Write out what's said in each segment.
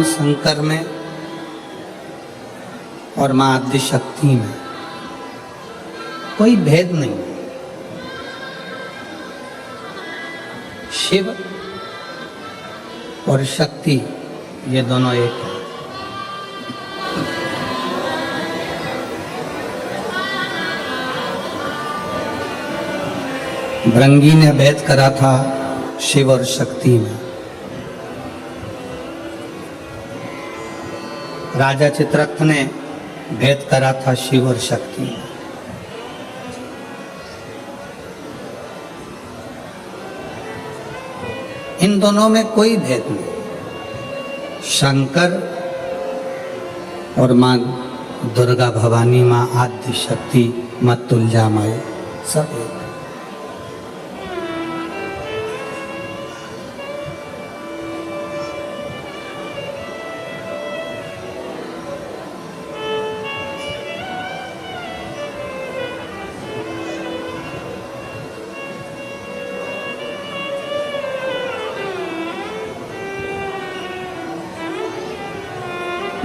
शंकर में और मां आदिशक्ति में कोई भेद नहीं। शिव और शक्ति ये दोनों एक है। भृंगी ने भेद करा था शिव और शक्ति में। राजा चित्ररथ ने भेद करा था शिव और शक्ति में। इन दोनों में कोई भेद नहीं। शंकर और मां दुर्गा भवानी, मां आदि शक्ति, मां तुलजा माई, सब एक।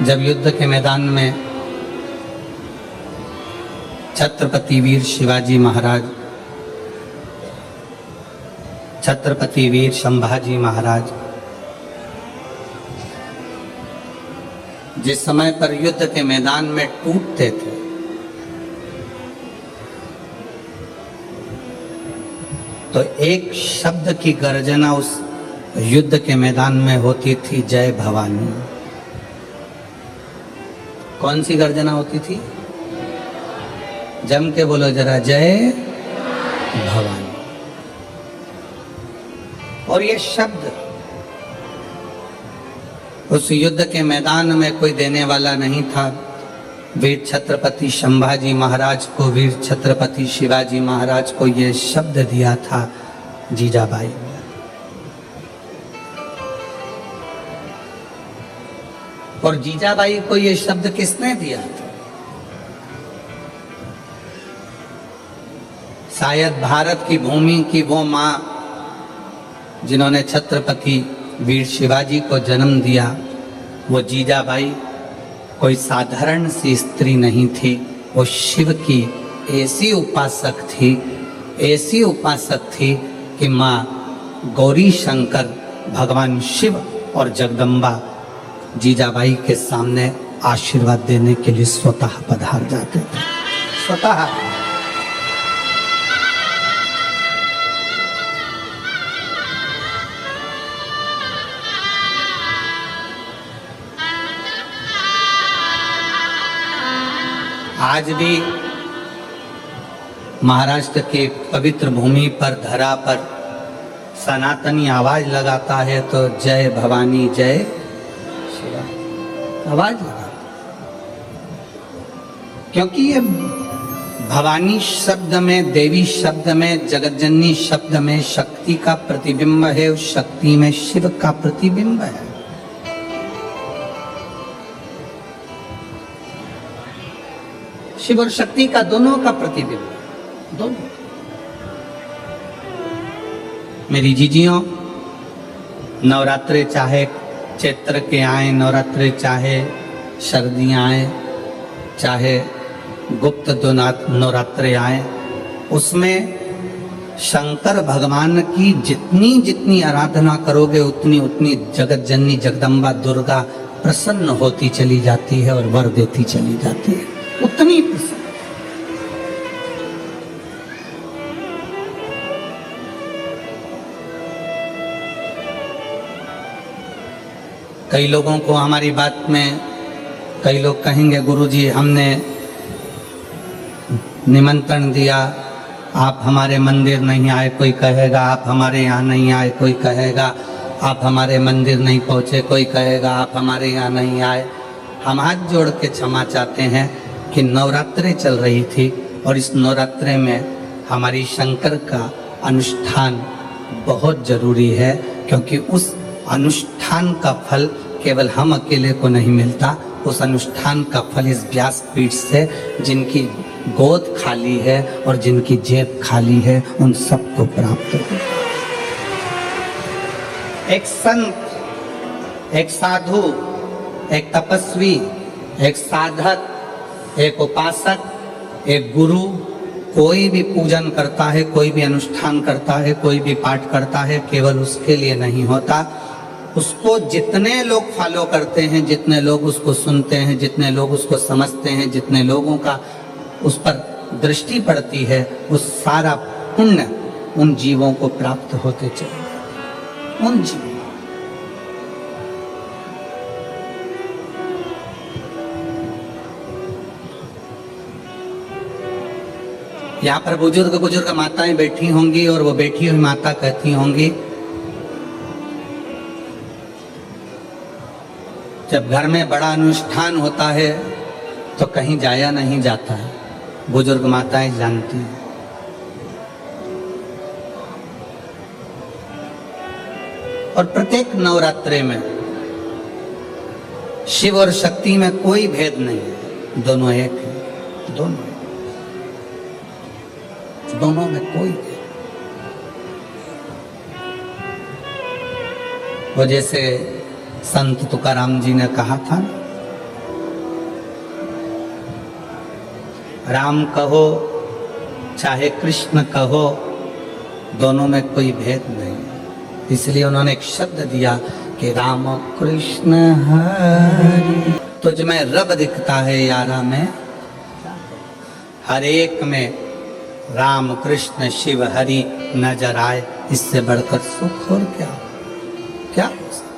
जब युद्ध के मैदान में छत्रपति वीर शिवाजी महाराज, छत्रपति वीर संभाजी महाराज जिस समय पर युद्ध के मैदान में टूटते थे, तो एक शब्द की गर्जना उस युद्ध के मैदान में होती थी, जय भवानी। कौन सी गर्जना होती थी? जम के बोलो जरा, जय भवानी। और ये शब्द उस युद्ध के मैदान में कोई देने वाला नहीं था। वीर छत्रपति संभाजी महाराज को, वीर छत्रपति शिवाजी महाराज को ये शब्द दिया था जीजाबाई। और जीजाबाई को ये शब्द किसने दिया था? शायद भारत की भूमि की वो मां जिन्होंने छत्रपति वीर शिवाजी को जन्म दिया, वो जीजाबाई कोई साधारण सी स्त्री नहीं थी। वो शिव की ऐसी उपासक थी, ऐसी उपासक थी कि मां गौरी शंकर, भगवान शिव और जगदम्बा जीजाबाई के सामने आशीर्वाद देने के लिए स्वतः पधार जाते थे। स्वतः। आज भी महाराष्ट्र के पवित्र भूमि पर, धरा पर सनातनी आवाज लगाता है तो जय भवानी, जय आवाज लगा। क्योंकि ये भवानी शब्द में, देवी शब्द में, जगतजननी शब्द में शक्ति का प्रतिबिंब है, उस शक्ति में शिव का प्रतिबिंब है। शिव और शक्ति का दोनों का प्रतिबिंब है, दोनों। मेरी जीजियों, नवरात्रे चाहे चैत्र के आए, नवरात्रे चाहे सर्दियाँ आए, चाहे गुप्त नवरात्रे आए, उसमें शंकर भगवान की जितनी जितनी आराधना करोगे उतनी उतनी जगत जननी जगदम्बा दुर्गा प्रसन्न होती चली जाती है और वर देती चली जाती है, उतनी प्रसन्न। कई लोगों को हमारी बात में कई लोग कहेंगे, गुरुजी हमने निमंत्रण दिया, आप हमारे मंदिर नहीं आए, कोई कहेगा आप हमारे यहाँ नहीं आए, कोई कहेगा आप हमारे मंदिर नहीं पहुँचे, कोई कहेगा आप हमारे यहाँ नहीं आए। हम हाथ जोड़ के क्षमा चाहते हैं कि नवरात्रे चल रही थी और इस नवरात्रे में हमारी शंकर का अनुष्ठान बहुत जरूरी है, क्योंकि उस अनुष्ठान का फल केवल हम अकेले को नहीं मिलता। उस अनुष्ठान का फल इस व्यासपीठ से जिनकी गोद खाली है और जिनकी जेब खाली है उन सबको प्राप्त हो। एक संत, एक साधु एक तपस्वी, एक साधक, एक उपासक, एक गुरु कोई भी पूजन करता है, कोई भी अनुष्ठान करता है, कोई भी पाठ करता है, केवल उसके लिए नहीं होता। उसको जितने लोग फॉलो करते हैं, जितने लोग उसको सुनते हैं, जितने लोग उसको समझते हैं, जितने लोगों का उस पर दृष्टि पड़ती है, वो सारा पुण्य उन जीवों को प्राप्त होते चले, उन जीवों। यहाँ पर बुजुर्ग बुजुर्ग माताएं बैठी होंगी और वो बैठी हुई माता कहती होंगी, जब घर में बड़ा अनुष्ठान होता है तो कहीं जाया नहीं जाता है। बुजुर्ग माताएं जानती हैं। और प्रत्येक नवरात्रे में शिव और शक्ति में कोई भेद नहीं है, दोनों एक है, दोनों में कोई भेद। वो जैसे संत तुकाराम जी ने कहा था, राम कहो चाहे कृष्ण कहो, दोनों में कोई भेद नहीं। इसलिए उन्होंने एक शब्द दिया कि राम कृष्ण हरि, तुझ में रब दिखता है यारा में, हर एक में राम कृष्ण शिव हरि नजर आए, इससे बढ़कर सुख और क्या क्या हो सकता।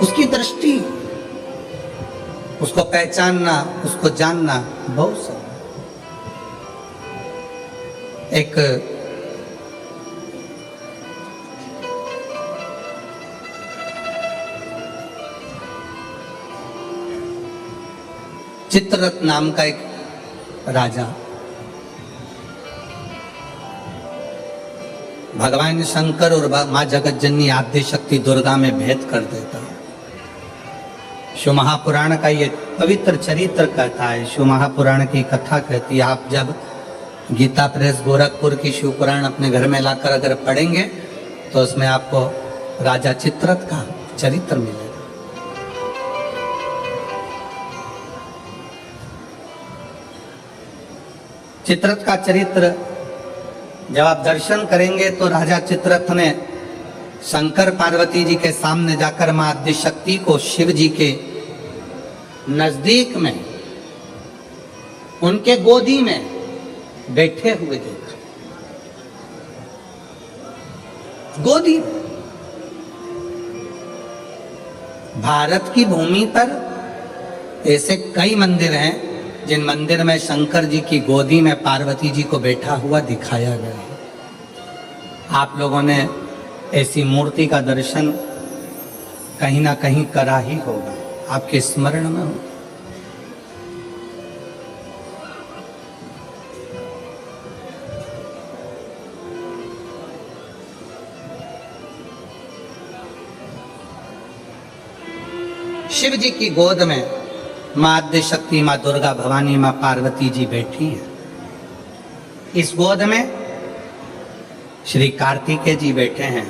उसकी दृष्टि, उसको पहचानना, उसको जानना बहुत सा। एक चित्ररथ नाम का एक राजा भगवान शंकर और मां जगत जननी आद्य शक्ति दुर्गा में भेद कर देता है। शिव महापुराण का ये पवित्र चरित्र कहता है, शिव महापुराण की कथा कहती है। आप जब गीता प्रेस गोरखपुर की शिव पुराण अपने घर में लाकर अगर पढ़ेंगे तो उसमें आपको राजा चित्ररथ का चरित्र मिलेगा। चित्ररथ का चरित्र जब आप दर्शन करेंगे तो राजा चित्ररथ ने शंकर पार्वती जी के सामने जाकर मां आद्य शक्ति को शिव जी के नजदीक में उनके गोदी में बैठे हुए देखा। गोदी में। भारत की भूमि पर ऐसे कई मंदिर हैं जिन मंदिर में शंकर जी की गोदी में पार्वती जी को बैठा हुआ दिखाया गया है। आप लोगों ने ऐसी मूर्ति का दर्शन कहीं ना कहीं करा ही होगा, आपके स्मरण में हो। शिव जी की गोद में मां आद्य शक्ति, मां दुर्गा भवानी, मां पार्वती जी बैठी हैं। इस गोद में श्री कार्तिकेय जी बैठे हैं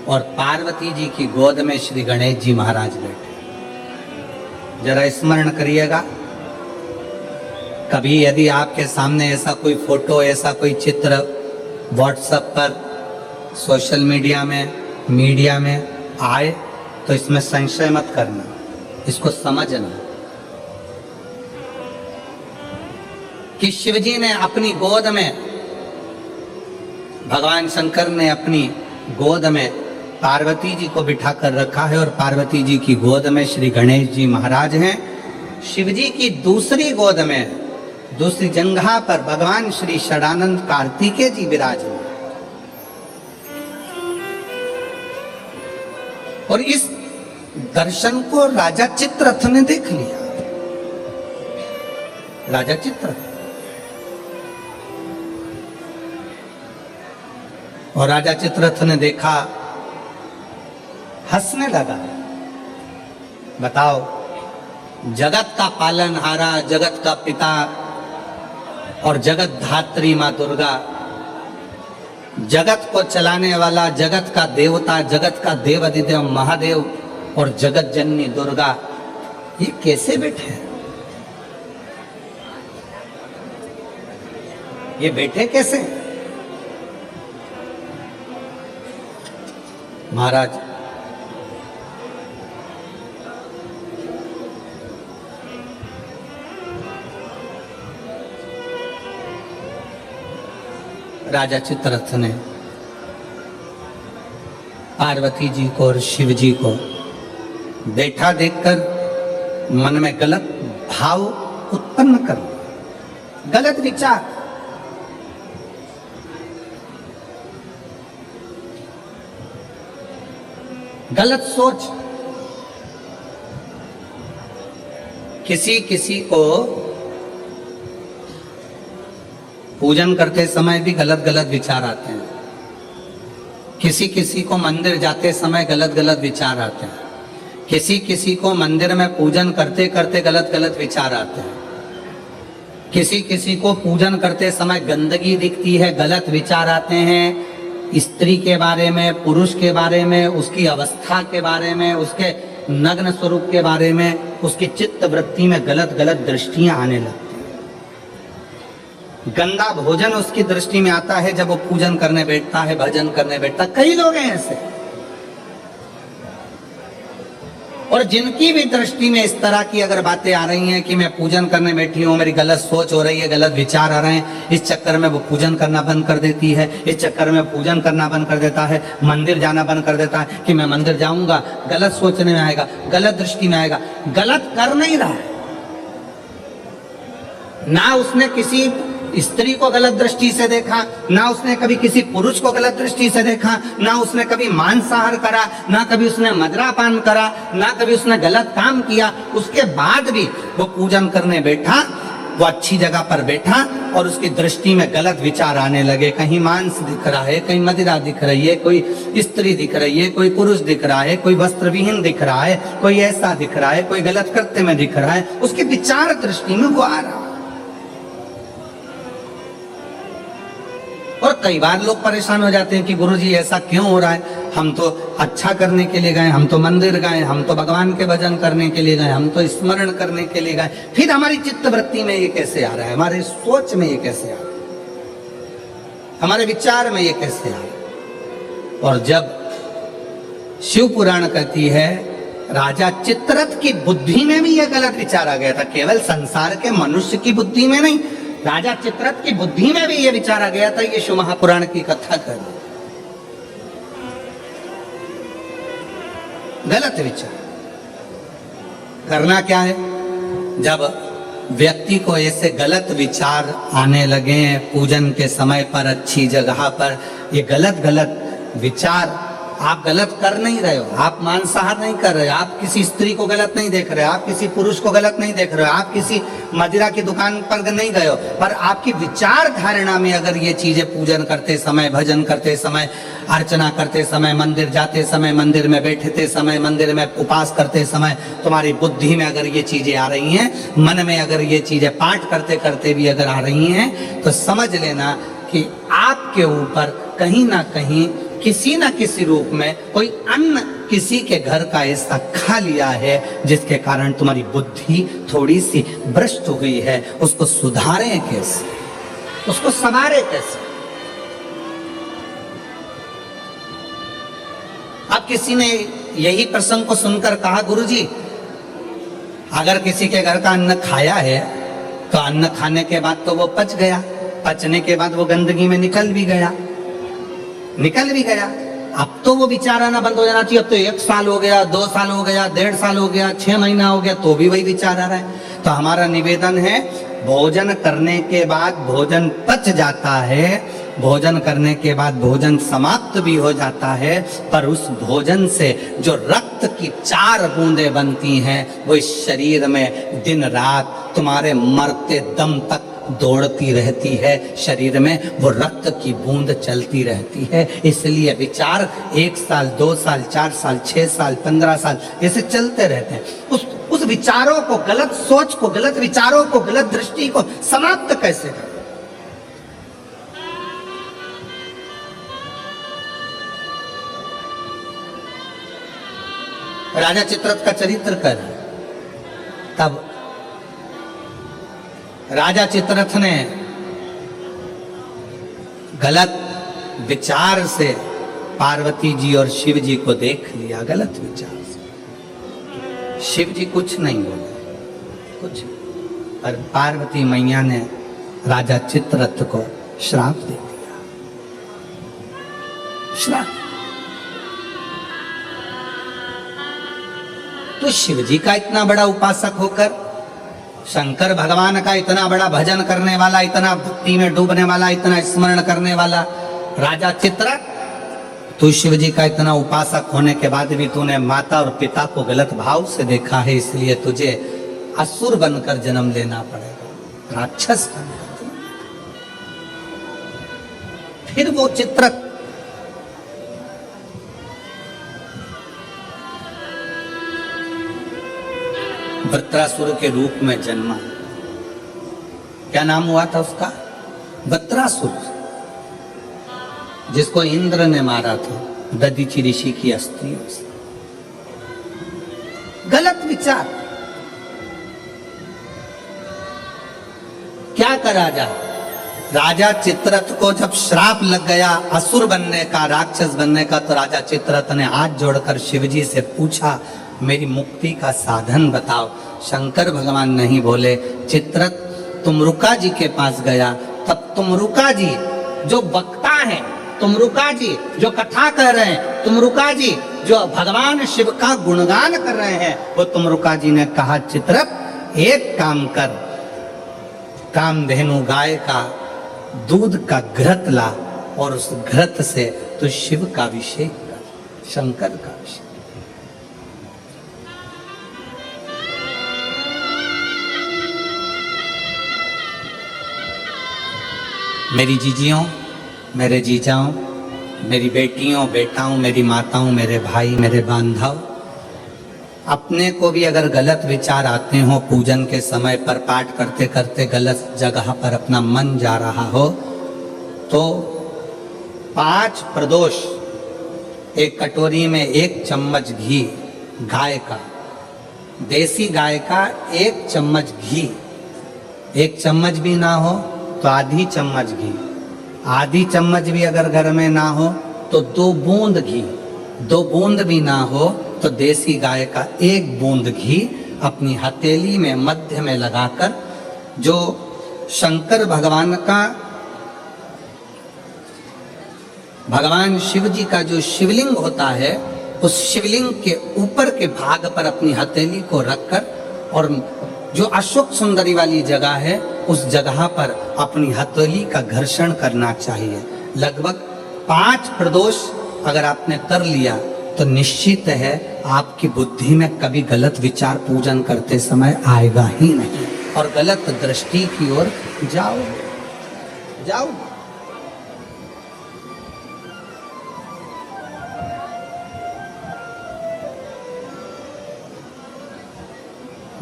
और पार्वती जी की गोद में श्री गणेश जी महाराज बैठे हैं। जरा स्मरण करिएगा, कभी यदि आपके सामने ऐसा कोई फोटो, ऐसा कोई चित्र व्हाट्सएप पर, सोशल मीडिया में आए तो इसमें संशय मत करना, इसको समझना कि शिवजी ने अपनी गोद में, भगवान शंकर ने अपनी गोद में पार्वती जी को बिठाकर रखा है और पार्वती जी की गोद में श्री गणेश जी महाराज हैं। शिव जी की दूसरी गोद में, दूसरी जंघा पर भगवान श्री षडानंद कार्तिकेय जी विराजमान। और इस दर्शन को राजा चित्ररथ ने देख लिया। राजा चित्ररथ, और राजा चित्ररथ ने देखा, हंसने लगा। बताओ, जगत का पालनहारा, जगत का पिता और जगत धात्री मां दुर्गा जगत को चलाने वाला, जगत का देवता, जगत का देव अधिदेव महादेव और जगत जननी दुर्गा, ये कैसे बैठे हैं? ये बैठे कैसे? महाराज राजा चित्ररथ ने पार्वती जी को और शिव जी को बैठा देखकर मन में गलत भाव उत्पन्न कर, गलत विचार, गलत सोच। किसी किसी को पूजन करते समय भी गलत गलत विचार आते हैं, किसी किसी को मंदिर जाते समय गलत गलत विचार आते हैं, किसी किसी को मंदिर में पूजन करते करते गलत गलत विचार आते हैं, किसी किसी को पूजन करते समय गंदगी दिखती है, गलत विचार आते हैं, स्त्री के बारे में, पुरुष के बारे में, उसकी अवस्था के बारे में, उसके नग्न स्वरूप के बारे में, उसकी चित्त वृत्ति में गलत गलत दृष्टियां आने लगती हैं। गंदा भोजन उसकी दृष्टि में आता है जब वो पूजन करने बैठता है, भजन करने बैठता है। कई लोग हैं ऐसे, और जिनकी भी दृष्टि में इस तरह की अगर बातें आ रही हैं कि मैं पूजन करने बैठी हूँ, मेरी गलत सोच हो रही है, गलत विचार आ रहे हैं, इस चक्कर में वो पूजन करना बंद कर देती है, इस चक्कर में पूजन करना बंद कर देता है, मंदिर जाना बंद कर देता है कि मैं मंदिर जाऊंगा, गलत सोचने में आएगा, गलत दृष्टि में आएगा। गलत कर नहीं रहा है ना, उसने किसी स्त्री को गलत दृष्टि से देखा, ना उसने कभी किसी पुरुष को गलत दृष्टि से देखा, ना उसने कभी मांसाहार करा, ना कभी उसने मदिरापान करा, ना कभी उसने गलत काम किया। उसके बाद भी वो पूजन करने बैठा, वो अच्छी जगह पर बैठा और उसकी दृष्टि में गलत विचार आने लगे। कहीं मांस दिख रहा है, कहीं मदिरा दिख रही है, कोई स्त्री दिख रही है, कोई पुरुष दिख रहा है, कोई वस्त्र विहीन दिख रहा है, कोई ऐसा दिख रहा है, कोई गलत कृत्य में दिख रहा है, उसके विचार दृष्टि में वो आ रहा है। और कई बार लोग परेशान हो जाते हैं कि गुरुजी ऐसा क्यों हो रहा है, हम तो अच्छा करने के लिए गए, हम तो मंदिर गए, हम तो भगवान के भजन करने के लिए गए, हम तो स्मरण करने के लिए गए, फिर हमारी चित्त वृत्ति में ये कैसे आ रहा है, हमारे सोच में ये कैसे आ रहा है, हमारे विचार में ये कैसे आ रहा है। और जब शिव पुराण कहती है राजा चित्ररथ की बुद्धि में भी यह गलत विचार आ गया था, केवल संसार के मनुष्य की बुद्धि में नहीं, राजा चित्ररथ की बुद्धि में भी यह विचार आ गया था। ये शिव महापुराण की कथा कर गलत विचार करना क्या है, जब व्यक्ति को ऐसे गलत विचार आने लगे पूजन के समय पर, अच्छी जगह पर, ये गलत गलत विचार, आप गलत कर नहीं रहे हो, आप मांसाहार नहीं कर रहे हो, आप किसी स्त्री को गलत नहीं देख रहे हो, आप किसी पुरुष को गलत नहीं देख रहे हो, आप किसी मदिरा की दुकान पर नहीं गए हो, पर आपकी विचार धारणा में अगर ये चीजें पूजन करते समय, भजन करते समय, अर्चना करते समय, मंदिर जाते समय, मंदिर में बैठते समय, मंदिर में उपास करते समय, तुम्हारी बुद्धि में अगर ये चीजें आ रही हैं, मन में अगर ये चीजें पाठ करते करते भी अगर आ रही हैं, तो समझ लेना कि आपके ऊपर कहीं ना कहीं किसी न किसी रूप में कोई अन्न किसी के घर का ऐसा खा लिया है जिसके कारण तुम्हारी बुद्धि थोड़ी सी भ्रष्ट हुई है। उसको सुधारें कैसे, उसको संवारें कैसे। अब किसी ने यही प्रसंग को सुनकर कहा, गुरुजी अगर किसी के घर का अन्न खाया है तो अन्न खाने के बाद तो वो पच गया, पचने के बाद वो गंदगी में निकल भी गया, अब तो वो विचार आना बंद हो जाना चाहिए। अब तो 1 साल हो गया, 2 साल हो गया, 1.5 साल हो गया, 6 महीना हो गया, तो भी वही विचार आ रहा है। तो हमारा निवेदन है, भोजन करने के बाद भोजन पच जाता है, भोजन करने के बाद भोजन समाप्त भी हो जाता है, पर उस भोजन से जो रक्त की 4 बूंदें बनती हैं, वो इस शरीर में दिन रात तुम्हारे मरते दम तक दौड़ती रहती है, शरीर में वो रक्त की बूंद चलती रहती है। इसलिए विचार 1 साल, 2 साल, 4 साल, 6 साल, 15 साल ऐसे चलते रहते हैं। उस विचारों को, गलत सोच को, गलत विचारों को, गलत दृष्टि को समाप्त कैसे करें। राजा चित्ररथ का चरित्र कर। तब राजा चित्ररथ ने गलत विचार से पार्वती जी और शिव जी को देख लिया, गलत विचार से। शिव जी कुछ नहीं बोले, कुछ, पर पार्वती मैया ने राजा चित्ररथ को श्राप दे दिया, श्राप। तो शिव जी का इतना बड़ा उपासक होकर, शंकर भगवान का इतना बड़ा भजन करने वाला, इतना भक्ति में डूबने वाला, इतना स्मरण करने वाला राजा चित्ररथ, तू शिव जी का इतना उपासक होने के बाद भी तूने माता और पिता को गलत भाव से देखा है, इसलिए तुझे असुर बनकर जन्म लेना पड़ेगा, राक्षस बनकर। फिर वो चित्ररथ वृत्रासुर के रूप में जन्मा। क्या नाम हुआ था उसका? वृत्रासुर, जिसको इंद्र ने मारा था दधीचि ऋषि की अस्थियों से। गलत विचार। क्या करा जाए? राजा चित्ररथ को जब श्राप लग गया असुर बनने का, राक्षस बनने का, तो राजा चित्ररथ ने हाथ जोड़कर शिवजी से पूछा, मेरी मुक्ति का साधन बताओ। शंकर भगवान नहीं बोले। चित्ररथ तुमरुका जी के पास गया, तब तुमरुका जी जो वक्ता हैं, तुमरुका जी जो कथा कर रहे हैं, तुमरुका जी जो भगवान शिव का गुणगान कर रहे हैं, वो तुमरुका जी ने कहा, चित्ररथ एक काम कर, कामधेनु गाय का दूध का घृत ला और उस घृत से तू शिव का अभिषेक कर, शंकर का अभिषेक। मेरी जीजियों, मेरे जीजाओं, मेरी बेटियों, बेटाओं, मेरी माताओं, मेरे भाई, मेरे बांधव, अपने को भी अगर गलत विचार आते हो, पूजन के समय पर पाठ करते करते गलत जगह पर अपना मन जा रहा हो, तो 5 प्रदोष एक कटोरी में 1 चम्मच घी, गाय का, देसी गाय का 1 चम्मच घी, 1 चम्मच भी ना हो तो आधी चम्मच घी, आधी चम्मच भी अगर घर में ना हो तो 2 बूंद घी, 2 बूंद भी ना हो तो देसी गाय का 1 बूंद घी अपनी हथेली में मध्य में लगाकर, जो शंकर भगवान का, भगवान शिव जी का जो शिवलिंग होता है, उस शिवलिंग के ऊपर के भाग पर अपनी हथेली को रखकर, और जो अशोक सुंदरी वाली जगह है उस जगह पर अपनी हथेली का घर्षण करना चाहिए। लगभग 5 प्रदोष अगर आपने कर लिया तो निश्चित है आपकी बुद्धि में कभी गलत विचार पूजन करते समय आएगा ही नहीं, और गलत दृष्टि की ओर जाओ।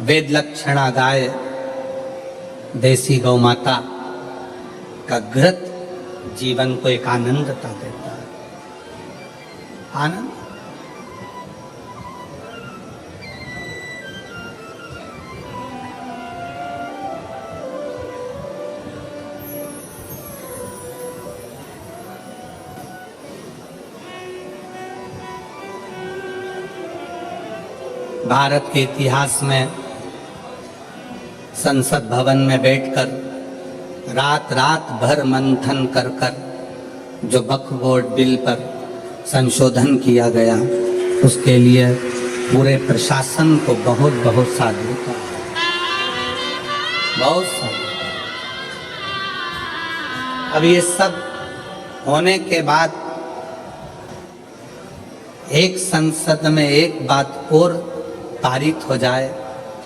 वेद लक्षणा गाय, देसी गौ माता का घृत जीवन को एक आनंदता देता है, आनंद। भारत के इतिहास में संसद भवन में बैठकर रात रात भर मंथन कर कर जो वक्फ बोर्ड बिल पर संशोधन किया गया, उसके लिए पूरे प्रशासन को बहुत बहुत साधुवाद, बहुत साधुवाद। अब ये सब होने के बाद एक संसद में एक बात और पारित हो जाए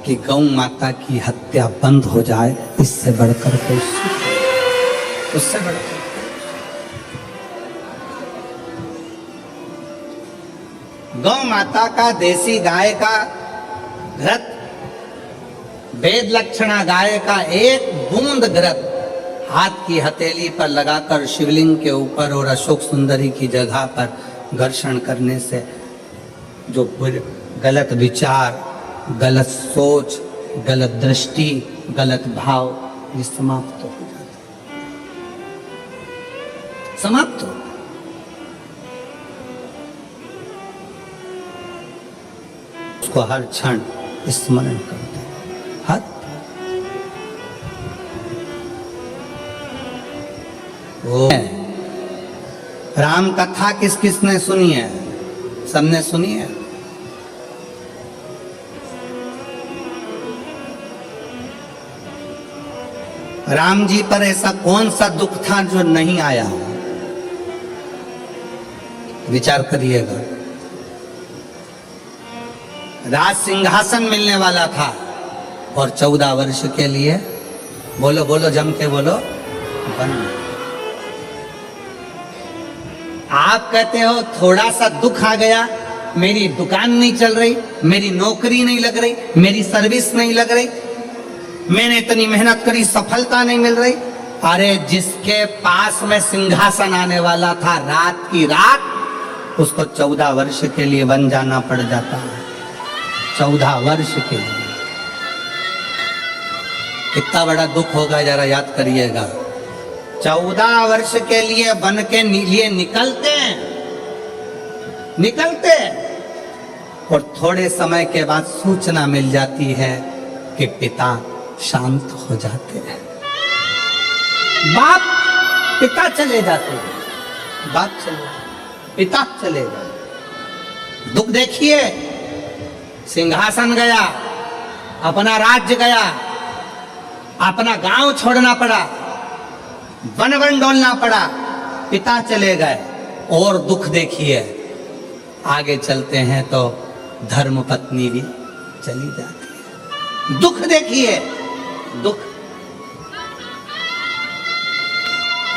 कि गौ माता की हत्या बंद हो जाए, इससे बढ़कर कोई, उससे बढ़कर गौ माता का, देसी गाय का घृत, वेद लक्षणा गाय का 1 बूंद घृत हाथ की हथेली पर लगाकर शिवलिंग के ऊपर और अशोक सुंदरी की जगह पर घर्षण करने से जो गलत विचार, गलत सोच, गलत दृष्टि, गलत भाव, ये समाप्त हो जाता है, समाप्त हो। उसको हर क्षण स्मरण करते हैं, हर वो राम कथा किस किसने सुनी है? सबने सुनी है। राम जी पर ऐसा कौन सा दुख था जो नहीं आया? विचार करिएगा। राज सिंहासन मिलने वाला था और 14 वर्ष के लिए, बोलो बोलो जम के बोलो, बन। आप कहते हो थोड़ा सा दुख आ गया, मेरी दुकान नहीं चल रही, मेरी नौकरी नहीं लग रही, मेरी सर्विस नहीं लग रही, मैंने इतनी मेहनत करी, सफलता नहीं मिल रही। अरे जिसके पास में सिंहासन आने वाला था, रात की रात उसको 14 वर्ष के लिए वन जाना पड़ जाता है। 14 वर्ष के लिए कितना बड़ा दुख होगा, जरा याद करिएगा। 14 वर्ष के लिए वन के लिए निकलते और थोड़े समय के बाद सूचना मिल जाती है कि पिता शांत हो जाते हैं, बाप पिता चले जाते हैं, बाप चले, पिता चले गए। दुख देखिए, सिंहासन गया, अपना राज्य गया, अपना गांव छोड़ना पड़ा, वन वन डोलना पड़ा, पिता चले गए। और दुख देखिए, आगे चलते हैं तो धर्म पत्नी भी चली जाती है। दुख देखिए, दुख।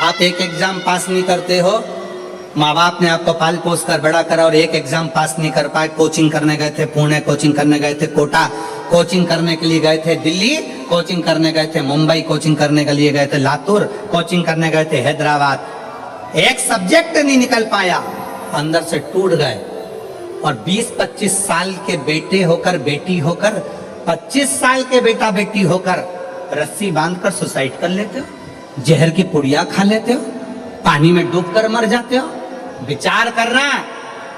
आप एक एग्जाम पास नहीं करते हो, माँ बाप ने आपको पाल पोस कर बड़ा करा और एक एग्जाम पास नहीं कर पाए, कोचिंग करने गए थे पुणे, कोचिंग करने गए थे कोटा, कोचिंग करने के लिए गए थे दिल्ली, कोचिंग करने गए थे मुंबई, कोचिंग करने के लिए गए थे लातूर, कोचिंग करने गए थे हैदराबाद, एक सब्जेक्ट नहीं निकल पाया, अंदर से टूट गए। और 20-25 साल के बेटे होकर, बेटी होकर, 25 साल के बेटा बेटी होकर रस्सी बांधकर सुसाइड कर लेते हो, जहर की पुड़िया खा लेते हो, पानी में डूबकर मर जाते हो। विचार करना,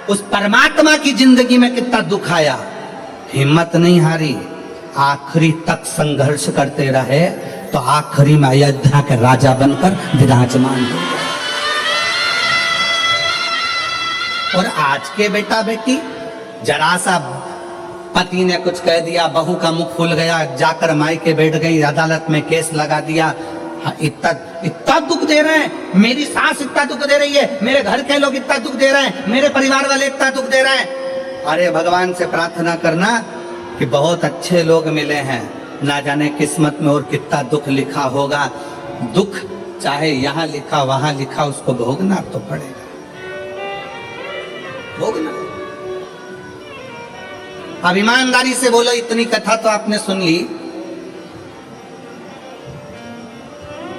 उस परमात्मा की जिंदगी में कितना दुख आया, हिम्मत नहीं हारी, आखिरी तक संघर्ष करते रहे तो आखिरी में अयोध्या के राजा बनकर विराजमान हो गए। और आज के बेटा बेटी, जरा सा पति ने कुछ कह दिया, बहू का मुख खुल गया, जाकर मायके बैठ गई, अदालत में केस लगा दिया, इतना दुख दे रहे हैं, मेरी सास इतना दुख दे रही है, मेरे घर के लोग इतना दुख दे रहे हैं, मेरे परिवार वाले इतना दुख दे रहे हैं। अरे भगवान से प्रार्थना करना कि बहुत अच्छे लोग मिले हैं, ना जाने किस्मत में और कितना दुख लिखा होगा। दुख चाहे यहाँ लिखा वहां लिखा, उसको भोगना तो पड़ेगा, भोगना। अब ईमानदारी से बोलो, इतनी कथा तो आपने सुन ली,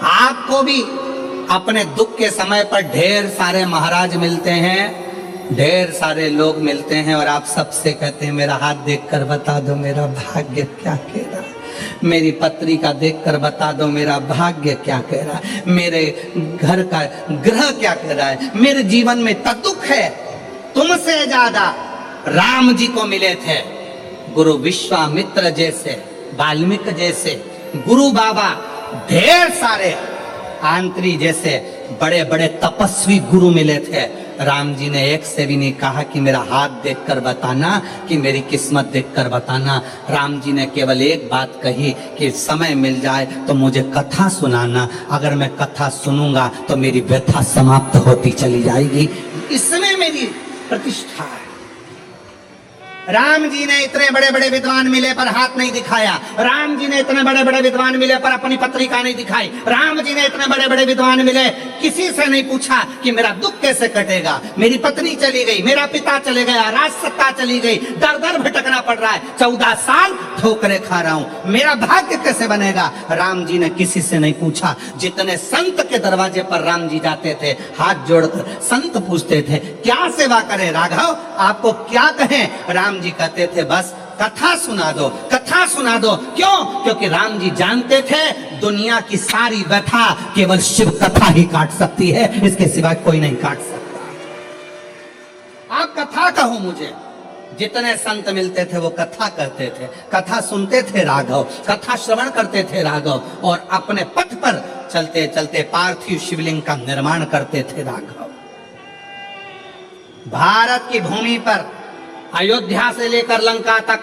आपको भी अपने दुख के समय पर ढेर सारे महाराज मिलते हैं, ढेर सारे लोग मिलते हैं और आप सबसे कहते हैं मेरा हाथ देखकर बता दो मेरा भाग्य क्या कह रहा है, मेरी पत्रिका देखकर बता दो मेरा भाग्य क्या कह रहा है, मेरे घर का ग्रह क्या कह रहा है, मेरे जीवन में इतना दुख है। तुमसे ज्यादा राम जी को मिले थे गुरु विश्वामित्र जैसे, वाल्मीकि जैसे, गुरु बाबा, ढेर सारे आंत्री जैसे बड़े बड़े तपस्वी गुरु मिले थे। राम जी ने एक से भी नहीं कहा कि मेरा हाथ देखकर बताना, कि मेरी किस्मत देखकर बताना। राम जी ने केवल एक बात कही कि समय मिल जाए तो मुझे कथा सुनाना, अगर मैं कथा सुनूंगा तो मेरी व्यथा समाप्त होती चली जाएगी, इसमें मेरी प्रतिष्ठा है। राम जी ने इतने बड़े बड़े विद्वान मिले पर हाथ नहीं दिखाया, राम जी ने इतने बड़े बड़े विद्वान मिले पर अपनी पत्रिका नहीं दिखाई, राम जी ने इतने बड़े बड़े विद्वान मिले, किसी से नहीं पूछा कि मेरा दुख कैसे कटेगा, मेरी पत्नी चली गई, मेरा पिता चले गया, राज सत्ता चली गई, दर दर भटकना पड़ रहा है, 14 साल ठोकरें खा रहा हूं, मेरा भाग्य कैसे बनेगा? राम जी ने किसी से नहीं पूछा। जितने संत के दरवाजे पर राम जी जाते थे, हाथ जोड़कर संत पूछते थे क्या सेवा करें राघव, आपको क्या कहें? राम जी कहते थे बस कथा सुना दो, कथा सुना दो। क्यों? क्योंकि राम जी जानते थे दुनिया की सारी व्यथा केवल शिव कथा ही काट सकती है, इसके सिवा कोई नहीं काट सकता। आप कथा कहो मुझे। जितने संत मिलते थे वो कथा करते थे, कथा सुनते थे राघव, कथा श्रवण करते थे राघव, और अपने पथ पर चलते चलते पार्थिव शिवलिंग का निर्माण करते थे राघव। भारत की भूमि पर अयोध्या से लेकर लंका तक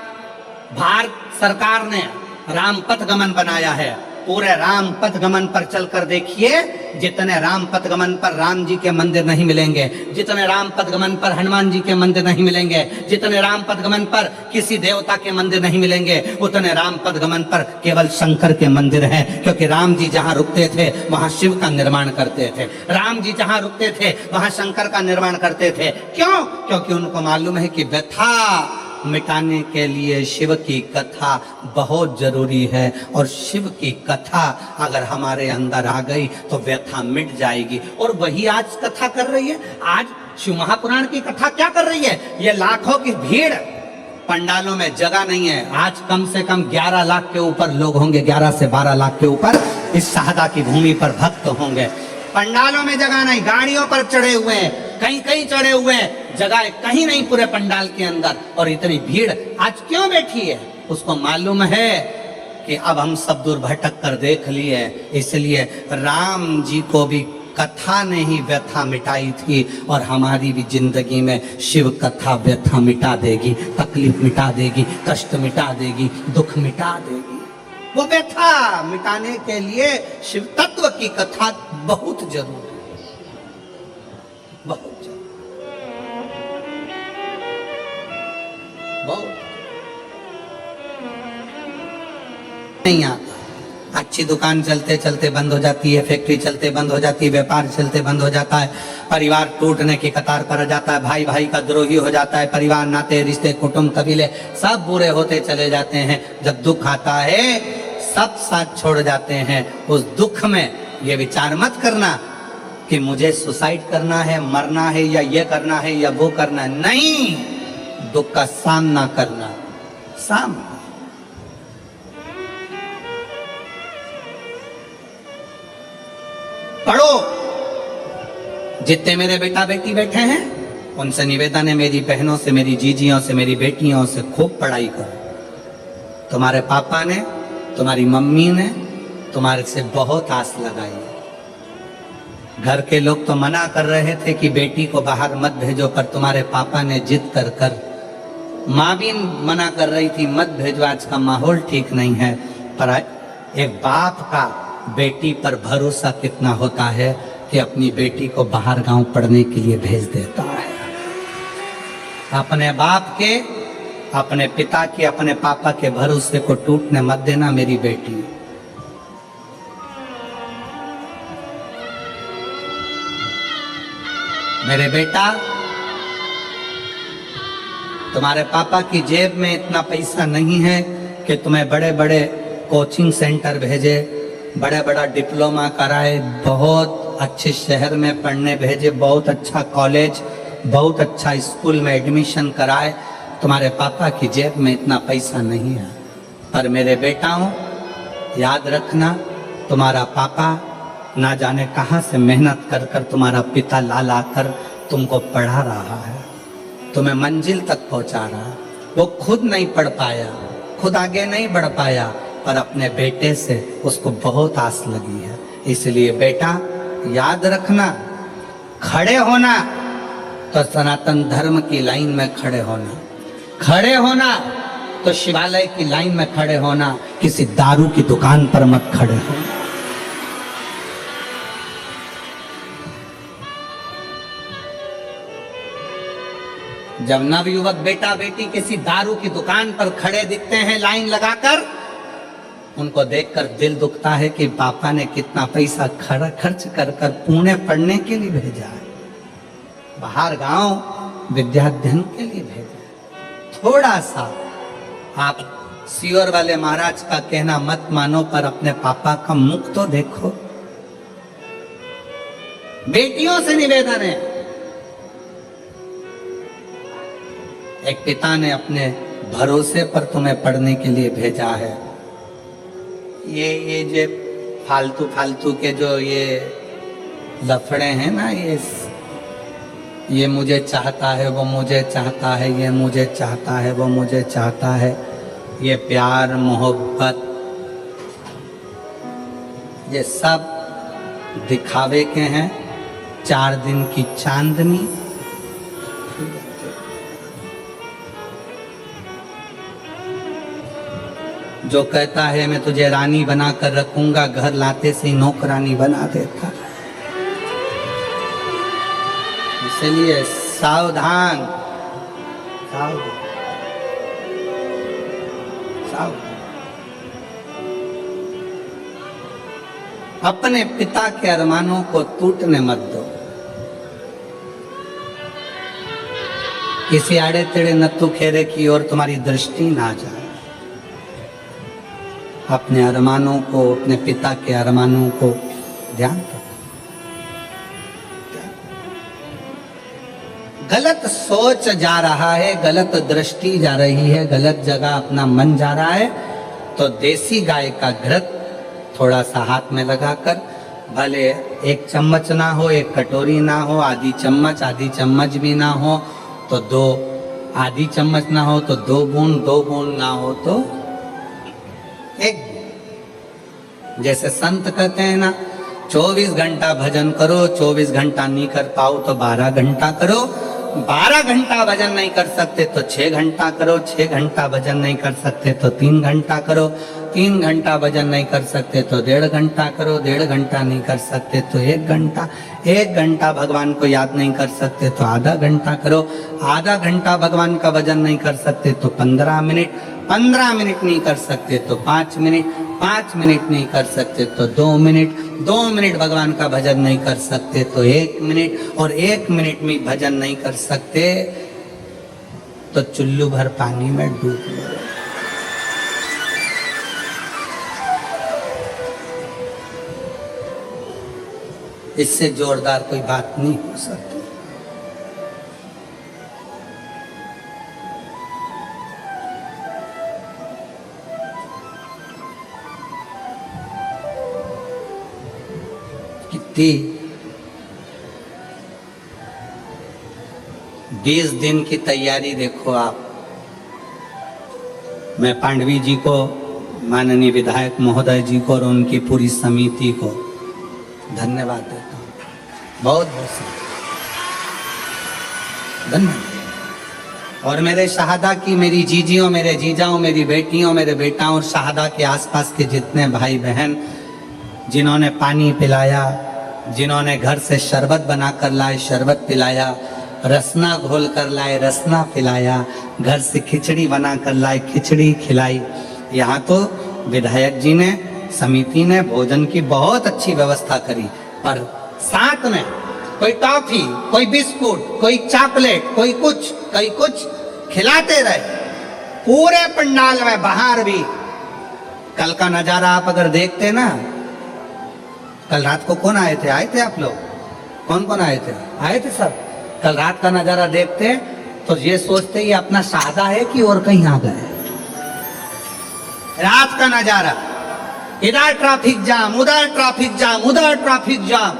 भारत सरकार ने राम पथ गमन बनाया है। पूरे राम पथ गमन पर चलकर देखिए, जितने राम पथ गमन पर राम जी के मंदिर नहीं मिलेंगे, जितने राम पथ गमन पर हनुमान जी के मंदिर नहीं मिलेंगे, जितने राम पथ गमन पर किसी देवता के मंदिर नहीं मिलेंगे, उतने राम पथ गमन पर केवल शंकर के मंदिर हैं। क्योंकि राम जी जहां रुकते थे वहां शिव का निर्माण करते थे, राम जी जहां रुकते थे वहां शंकर का निर्माण करते थे। क्यों? क्योंकि उनको मालूम है कि व्यथा मिटाने के लिए शिव की कथा बहुत जरूरी है, और शिव की कथा अगर हमारे अंदर आ गई तो व्यथा मिट जाएगी। और वही आज कथा कर रही है। आज शिव महापुराण की कथा क्या कर रही है? ये लाखों की भीड़, पंडालों में जगह नहीं है। आज कम से कम 11 लाख के ऊपर लोग होंगे, 11 से 12 लाख के ऊपर इस शाहदा की भूमि पर भक्त होंगे। पंडालों में जगह नहीं, गाड़ियों पर चढ़े हुए हैं, कहीं कहीं चढ़े हुए हैं, जगह कहीं नहीं पूरे पंडाल के अंदर। और इतनी भीड़ आज क्यों बैठी है? उसको मालूम है कि अब हम सब दूर भटक कर देख लिए, इसलिए राम जी को भी कथा ने ही व्यथा मिटाई थी, और हमारी भी जिंदगी में शिव कथा व्यथा मिटा देगी, तकलीफ मिटा देगी, कष्ट मिटा देगी, दुख मिटा देगी। वो व्यथा मिटाने के लिए शिव तत्व की कथा बहुत जरूरी है, बहुत जरूरी, बहुत नहीं आता। अच्छी दुकान चलते चलते बंद हो जाती है, फैक्ट्री चलते बंद हो जाती है, व्यापार चलते बंद हो जाता है, परिवार टूटने की कतार पर आ जाता है, भाई भाई का द्रोही हो जाता है, परिवार नाते रिश्ते कुटुंब कबीले सब बुरे होते चले जाते हैं। जब दुख आता है सब साथ छोड़ जाते हैं। उस दुख में ये विचार मत करना कि मुझे सुसाइड करना है, मरना है, या ये करना है या वो करना है। नहीं, दुख का सामना करना, सामना। पढ़ो। जितने मेरे बेटा बेटी बैठे हैं उनसे निवेदन है, मेरी बहनों से, मेरी जीजियों से, मेरी बेटियों से खूब पढ़ाई करो। तुम्हारे पापा ने, तुम्हारी मम्मी ने तुम्हारे से बहुत आस लगाई है। घर के लोग तो मना कर रहे थे कि बेटी को बाहर मत भेजो, पर तुम्हारे पापा ने जिद कर कर, माँ भी मना कर रही थी मत भेजो, आज का माहौल ठीक नहीं है। पर एक बाप का बेटी पर भरोसा कितना होता है कि अपनी बेटी को बाहर गांव पढ़ने के लिए भेज देता है। अपने बाप के, अपने पिता के, अपने पापा के भरोसे को टूटने मत देना मेरी बेटी। मेरे बेटा, तुम्हारे पापा की जेब में इतना पैसा नहीं है कि तुम्हें बड़े बड़े कोचिंग सेंटर भेजे, बड़ा बड़ा डिप्लोमा कराए, बहुत अच्छे शहर में पढ़ने भेजे, बहुत अच्छा कॉलेज, बहुत अच्छा स्कूल में एडमिशन कराए। तुम्हारे पापा की जेब में इतना पैसा नहीं है। पर मेरे बेटाओं, याद रखना, तुम्हारा पापा ना जाने कहां से मेहनत कर कर तुम्हारा पिता ला ला कर तुमको पढ़ा रहा है, तुम्हें मंजिल तक पहुंचा रहा है। वो खुद नहीं पढ़ पाया, खुद आगे नहीं बढ़ पाया, पर अपने बेटे से उसको बहुत आस लगी है। इसलिए बेटा याद रखना, खड़े होना तो सनातन धर्म की लाइन में खड़े होना, खड़े होना तो शिवालय की लाइन में खड़े होना, किसी दारू की दुकान पर मत खड़े होना। जब नवयुवक बेटा बेटी किसी दारू की दुकान पर खड़े दिखते हैं लाइन लगाकर, उनको देखकर दिल दुखता है कि पापा ने कितना पैसा खर्च कर कर पुणे पढ़ने के लिए भेजा है, बाहर गांव विद्याध्ययन के लिए भेजा है। थोड़ा सा आप सियोर वाले महाराज का कहना मत मानो, पर अपने पापा का मुख तो देखो। बेटियों से निवेदन है, एक पिता ने अपने भरोसे पर तुम्हें पढ़ने के लिए भेजा है। ये जो फालतू फालतू के जो ये लफड़े हैं ना, ये मुझे चाहता है, वो मुझे चाहता है, ये मुझे चाहता है, वो मुझे चाहता है, ये प्यार मोहब्बत, ये सब दिखावे के हैं, 4 दिन की चांदनी। जो कहता है मैं तुझे रानी बना कर रखूंगा, घर लाते से ही नौकरानी बना देता। इसलिए सावधान, सावधान, सावधान। अपने पिता के अरमानों को टूटने मत दो। किसी आड़े तेड़े नत्थु खेरे की ओर तुम्हारी दृष्टि ना जाए। अपने अरमानों को, अपने पिता के अरमानों को ध्यान रखो। गलत सोच जा रहा है, गलत दृष्टि जा रही है, गलत जगह अपना मन जा रहा है, तो देसी गाय का घृत थोड़ा सा हाथ में लगाकर, भले 1 चम्मच ना हो, 1 कटोरी ना हो, आधी चम्मच भी ना हो तो 2, आधी चम्मच ना हो तो 2 बूंद ना हो तो 1। जैसे संत कहते हैं ना, 24 घंटा भजन करो, 24 घंटा नहीं कर पाओ तो 12 घंटा करो, 12 घंटा भजन नहीं कर सकते तो 6 घंटा करो, 6 घंटा भजन नहीं कर सकते तो 3 घंटा करो, 3 घंटा भजन नहीं कर सकते तो 1.5 घंटा करो, 1.5 घंटा नहीं कर सकते तो 1 घंटा, 1 घंटा भगवान को याद नहीं कर सकते तो आधा घंटा करो, आधा घंटा भगवान का भजन नहीं कर सकते तो 15 मिनट, 15 मिनट नहीं कर सकते तो 5 मिनट, 5 मिनट नहीं कर सकते तो 2 मिनट, 2 मिनट भगवान का भजन नहीं कर सकते तो 1 मिनट, और 1 मिनट में भजन नहीं कर सकते तो चुल्लू भर पानी में डूब लो। इससे जोरदार कोई बात नहीं हो सकती। कितनी 20 दिन की तैयारी देखो आप। मैं पांडवी जी को, माननीय विधायक महोदय जी को और उनकी पूरी समिति को धन्यवाद देता हूँ, बहुत बहुत धन्यवाद। और मेरे शहादा की, मेरी जीजियों, मेरे जीजाओं, मेरी बेटियों, मेरे बेटाओं और शहादा के आसपास के जितने भाई बहन जिन्होंने पानी पिलाया, जिन्होंने घर से शरबत बनाकर लाए, शरबत पिलाया, रसना घोल कर लाए, रसना पिलाया, घर से खिचड़ी बनाकर लाए, खिचड़ी खिलाई। यहाँ तो विधायक जी ने, समिति ने भोजन की बहुत अच्छी व्यवस्था करी, पर साथ में कोई टॉफी, कोई बिस्कुट, कोई चॉकलेट, कोई कुछ खिलाते रहे पूरे पंडाल में। बाहर भी कल का नजारा आप अगर देखते ना, कल रात को कौन आए थे? आए थे आप लोग? कौन कौन आए थे? आए थे सब। कल रात का नजारा देखते तो ये सोचते ये अपना शहादा है कि और कहीं आ गए। रात का नजारा, इधर ट्रैफिक जाम, उधर ट्रैफिक जाम, उधर ट्रैफिक जाम,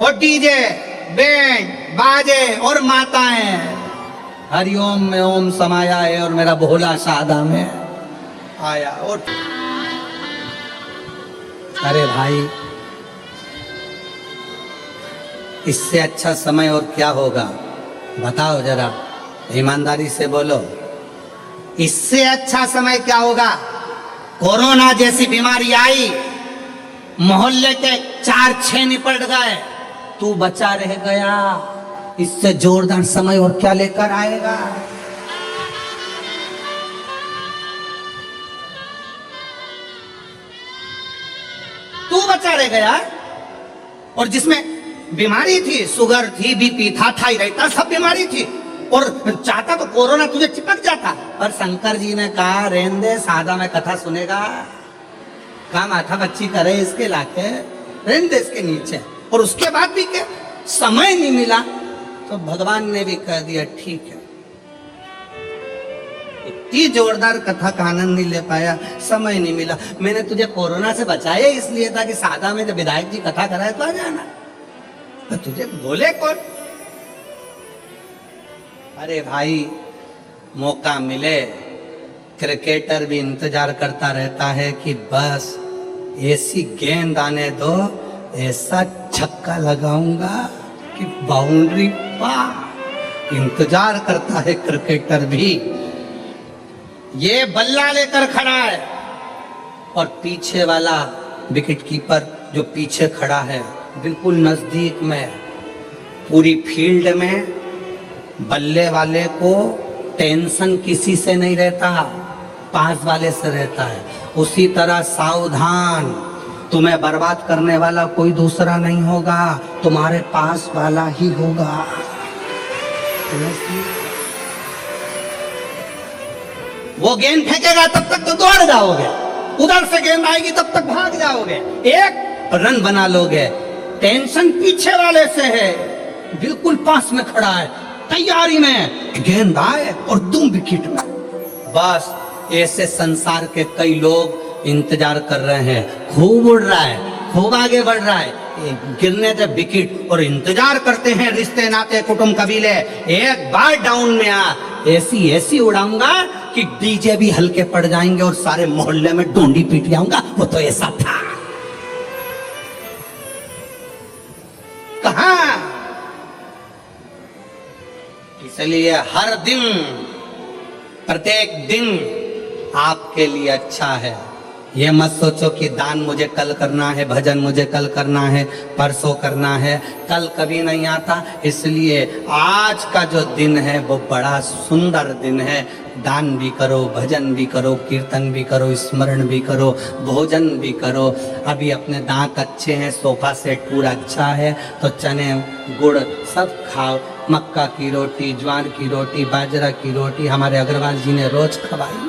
और डीजे, बैंड बाजे और माताएं हरिओम में ओम समाया है और मेरा भोला शहादा में आया। और अरे भाई, इससे अच्छा समय और क्या होगा? बताओ जरा, ईमानदारी से बोलो, इससे अच्छा समय क्या होगा? कोरोना जैसी बीमारी आई, मोहल्ले के 4-6 निपट गए, तू बचा रह गया। इससे जोरदार समय और क्या लेकर आएगा? तू बचा रह गया। और जिसमें बीमारी थी, शुगर थी, बीपी था, थायराइड था, सब बीमारी थी, और चाहता तो कोरोना तुझे चिपक जाता, पर शंकर जी ने कहा रहने दे, सादा में कथा सुनेगा, का माथा बच्ची करे इसके लाके, रहने दे इसके नीचे। और उसके बाद भी क्या समय नहीं मिला, तो भगवान ने भी कह दिया ठीक है। इतनी जोरदार कथा का आनंद नहीं ले पाया, समय नहीं मिला। मैंने तुझे कोरोना से बचाया इसलिए था कि सादा में जब विधायक जी कथा कराए तो आ जाना, तो तुझे बोले कौन? अरे भाई, मौका मिले, क्रिकेटर भी इंतजार करता रहता है कि बस ऐसी गेंद आने दो, ऐसा छक्का लगाऊंगा कि बाउंड्री पार। इंतजार करता है क्रिकेटर भी। ये बल्ला लेकर खड़ा है और पीछे वाला विकेट कीपर जो पीछे खड़ा है बिल्कुल नजदीक में, पूरी फील्ड में बल्ले वाले को टेंशन किसी से नहीं रहता, पास वाले से रहता है। उसी तरह सावधान, तुम्हें बर्बाद करने वाला कोई दूसरा नहीं होगा, तुम्हारे पास वाला ही होगा। वो गेंद फेंकेगा तब तक तो दौड़ जाओगे, उधर से गेंद आएगी तब तक भाग जाओगे, एक रन बना लोगे। टेंशन पीछे वाले से है, बिल्कुल पास में खड़ा है, तैयारी में, गेंद आए और तुम विकेट में। बस ऐसे संसार के कई लोग इंतजार कर रहे हैं, खूब उड़ रहा है, खूब आगे बढ़ रहा है, गिरने से विकेट, और इंतजार करते हैं रिश्ते नाते कुटुंब कबीले, एक बार डाउन में आ, ऐसी ऐसी उड़ाऊंगा कि डीजे भी हल्के पड़ जाएंगे और सारे मोहल्ले में डोंडी पीट जाऊंगा। वो तो ऐसा था। कहा? इसलिए हर दिन, प्रत्येक दिन आपके लिए अच्छा है। ये मत सोचो कि दान मुझे कल करना है, भजन मुझे कल करना है, परसों करना है, कल कभी नहीं आता। इसलिए आज का जो दिन है वो बड़ा सुंदर दिन है। दान भी करो, भजन भी करो, कीर्तन भी करो, स्मरण भी करो, भोजन भी करो। अभी अपने दांत अच्छे हैं, सोफा सेट पूरा अच्छा है, तो चने गुड़ सब खाओ। मक्का की रोटी, ज्वार की रोटी, बाजरा की रोटी हमारे अग्रवाल जी ने रोज खवाई।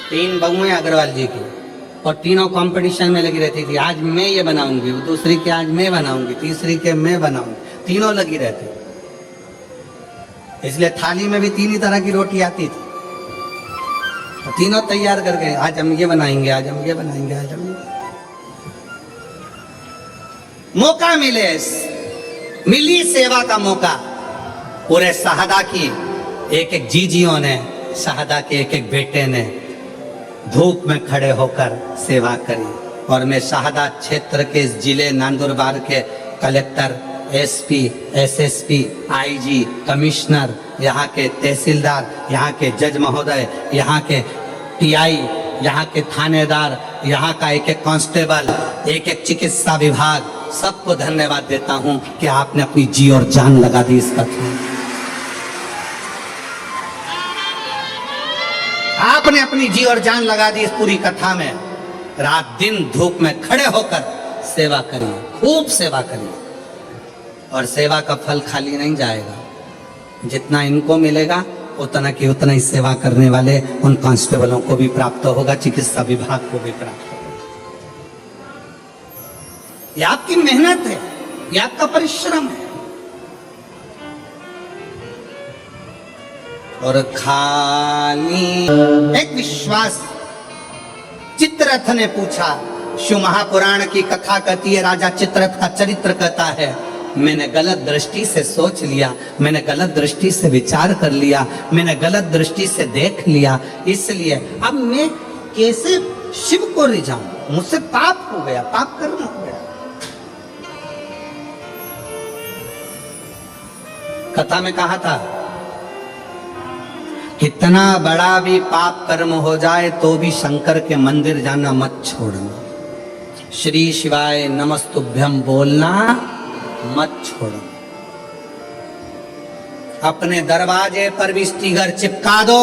तीन बहुएं अग्रवाल जी की, और तीनों कंपटीशन में लगी रहती थी। आज मैं ये बनाऊंगी, दूसरी के आज मैं बनाऊंगी, तीसरी के मैं बनाऊंगी, तीनों लगी रहती। इसलिए थाली में भी तीन ही तरह की रोटी आती थी, तीनों तैयार करके आज हम ये बनाएंगे, आज हम ये बनाएंगे, आज हम ये। मौका मिली सेवा का मौका। पूरे शहादा की एक एक जीजियों ने, शहादा के एक एक बेटे ने धूप में खड़े होकर सेवा करी। और मैं शहादा क्षेत्र के इस जिले नंदुरबार के collector, SP, SSP, IG, commissioner, यहाँ के तहसीलदार, यहाँ के जज महोदय, यहाँ के टीआई, यहाँ के थानेदार, यहाँ का एक एक कांस्टेबल, एक एक चिकित्सा विभाग, सबको धन्यवाद देता हूँ कि आपने अपनी जी और जान लगा दी इस कथा। आपने अपनी जी और जान लगा दी इस पूरी कथा में। रात दिन धूप में खड़े होकर सेवा करिए, खूब सेवा करिए, और सेवा का फल खाली नहीं जाएगा। जितना इनको मिलेगा उतना की उतना ही सेवा करने वाले उन कांस्टेबलों को भी प्राप्त होगा, चिकित्सा विभाग को भी प्राप्त होगा। ये आपकी मेहनत है, ये आपका परिश्रम है। और खाली एक विश्वास, चित्ररथ ने पूछा, शिव महापुराण की कथा कहती है, राजा चित्ररथ का चरित्र कहता है, मैंने गलत दृष्टि से सोच लिया, मैंने गलत दृष्टि से विचार कर लिया, मैंने गलत दृष्टि से देख लिया, इसलिए अब मैं कैसे शिव को रिझाऊं? मुझसे पाप हो गया, पाप कर्म हो गया। कथा में कहा था, कितना बड़ा भी पाप कर्म हो जाए तो भी शंकर के मंदिर जाना मत छोड़ना। श्री शिवाय नमस्तुभ्यम बोलना मत छोड़ो। अपने दरवाजे पर भी स्टिकर चिपका दो।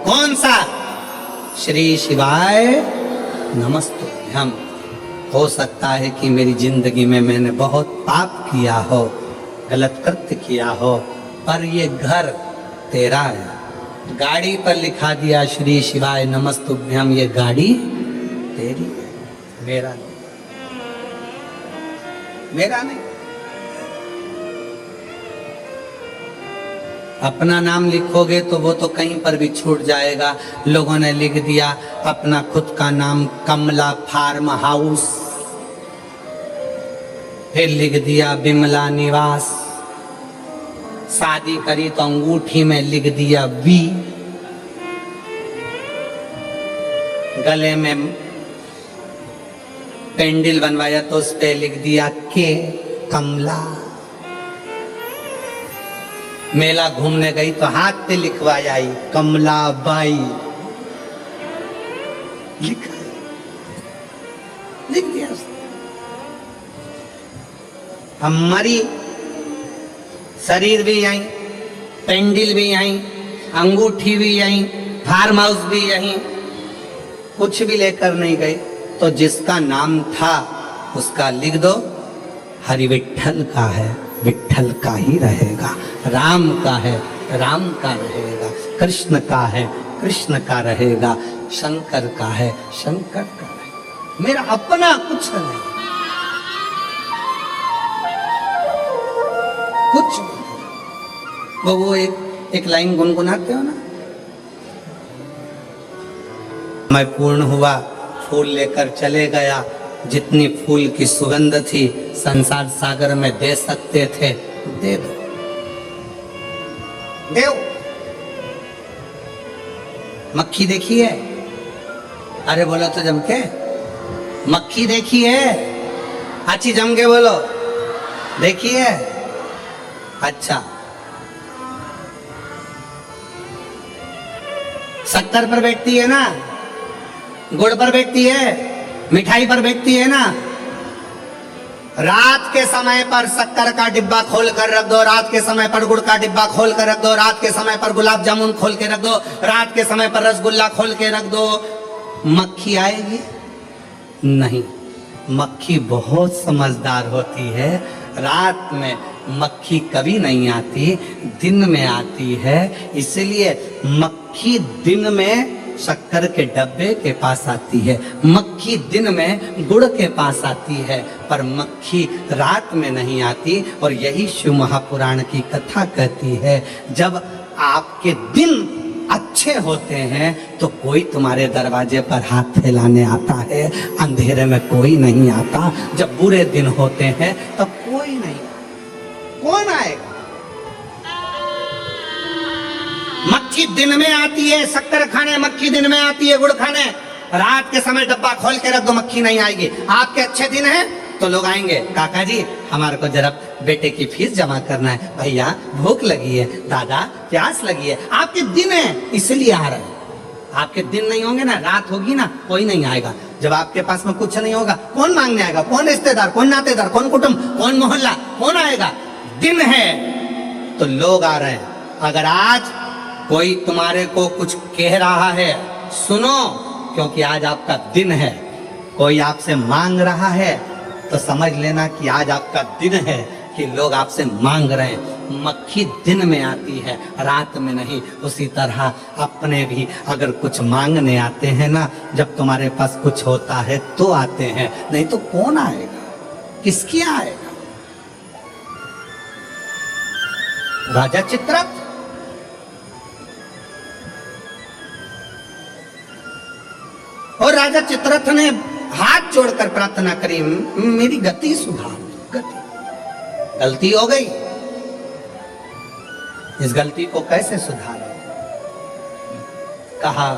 कौन सा? श्री शिवाय नमस्तुभ्यम। हो सकता है कि मेरी जिंदगी में मैंने बहुत पाप किया हो, गलत कृत्य किया हो, पर ये घर तेरा है। गाड़ी पर लिखा दिया श्री शिवाय नमस्तुभ्यम, ये गाड़ी तेरी है, मेरा नहीं, मेरा नहीं। अपना नाम लिखोगे तो वो तो कहीं पर भी छूट जाएगा। लोगों ने लिख दिया अपना खुद का नाम कमला फार्म हाउस, फिर लिख दिया बिमला निवास, शादी करी तो अंगूठी में लिख दिया वी, गले में पेंडिल बनवाया तो उस पे लिख दिया के कमला। मेला घूमने गई तो हाथ पे लिखवाया आई कमला बाई, लिखा लिख दिया। हमारी शरीर भी यहीं, पेंडिल भी यहीं, अंगूठी भी यहीं, फार्म हाउस भी यहीं, कुछ भी लेकर नहीं गए। तो जिसका नाम था उसका लिख दो, हरि विठल का है, विठल का ही रहेगा। राम का है, राम का रहेगा। कृष्ण का है, कृष्ण का रहेगा। शंकर का है, शंकर का रहेगा। मेरा अपना कुछ नहीं, कुछ नहीं। वो एक लाइन गुनगुनाते हो ना, मैं पूर्ण हुआ, फूल लेकर चले गया, जितनी फूल की सुगंध थी संसार सागर में दे सकते थे, दे दो, देव। मक्खी देखी है? अरे बोलो तो जम के, मक्खी देखी है? अच्छी जम के बोलो, देखी है? अच्छा, शक्कर पर बैठती है ना, गुड़ पर बैठती है, मिठाई पर बैठती है ना। रात के समय पर शक्कर का डिब्बा खोल कर रख दो, रात के समय पर गुड़ का डिब्बा खोल कर रख दो, रात के समय पर गुलाब जामुन खोल के रख दो, रात के समय पर रसगुल्ला खोल के रख दो, मक्खी आएगी? नहीं। मक्खी बहुत समझदार होती है। रात में मक्खी कभी नहीं आती, दिन में आती है। इसलिए मक्खी दिन में शक्कर के डब्बे के पास आती है, मक्खी दिन में गुड़ के पास आती है, पर मक्खी रात में नहीं आती। और यही शिव महापुराण की कथा कहती है, जब आपके दिन अच्छे होते हैं तो कोई तुम्हारे दरवाजे पर हाथ फैलाने आता है, अंधेरे में कोई नहीं आता। जब बुरे दिन होते हैं तब कोई नहीं, कौन आएगा? मक्खी दिन में आती है शक्कर खाने, मक्खी दिन में आती है गुड़ खाने। रात के समय डब्बा खोल के रख दो, मक्खी नहीं आएगी। आपके अच्छे दिन हैं तो लोग आएंगे, काका जी हमारे को जरा बेटे की फीस जमा करना है, भैया भूख लगी है, दादा प्यास लगी है। आपके दिन है इसलिए आ रहे हैं। आपके दिन नहीं होंगे ना, रात होगी ना, कोई नहीं आएगा। जब आपके पास में कुछ नहीं होगा, कौन मांगने आएगा? कौन रिश्तेदार, कौन नातेदार, कौन कुटुंब, कौन मोहल्ला, कौन आएगा? दिन है तो लोग आ रहे हैं। अगर आज कोई तुम्हारे को कुछ कह रहा है, सुनो, क्योंकि आज आपका दिन है। कोई आपसे मांग रहा है तो समझ लेना कि आज आपका दिन है कि लोग आपसे मांग रहे हैं। मक्खी दिन में आती है, रात में नहीं। उसी तरह अपने भी अगर कुछ मांगने आते हैं ना, जब तुम्हारे पास कुछ होता है तो आते हैं, नहीं तो कौन आएगा? किसकी आएगा? राजा चित्ररथ और राजा चित्ररथ ने हाथ जोड़कर प्रार्थना करी, मेरी गति सुधार, गति गलती हो गई, इस गलती को कैसे सुधारें? कहा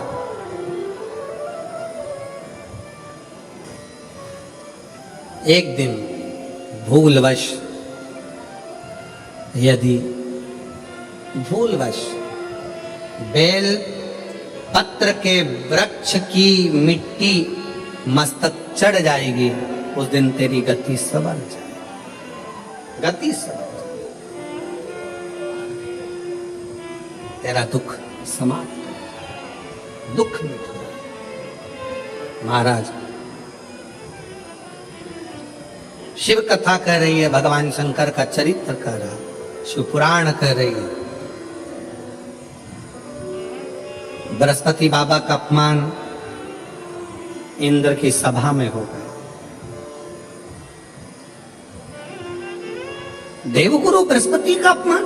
एक दिन भूलवश, यदि भूलवश बेल पत्र के वृक्ष की मिट्टी मस्तक चढ़ जाएगी, उस दिन तेरी गति संवर जाएगी, गति संवर जाएगी, तेरा दुख समाप्त, दुख मिट जाएगा। महाराज शिव कथा कह रही है, भगवान शंकर का चरित्र कह रहा, शिव पुराण कह रही है। बृहस्पति बाबा का अपमान इंद्र की सभा में हो गया। देवगुरु बृहस्पति का अपमान।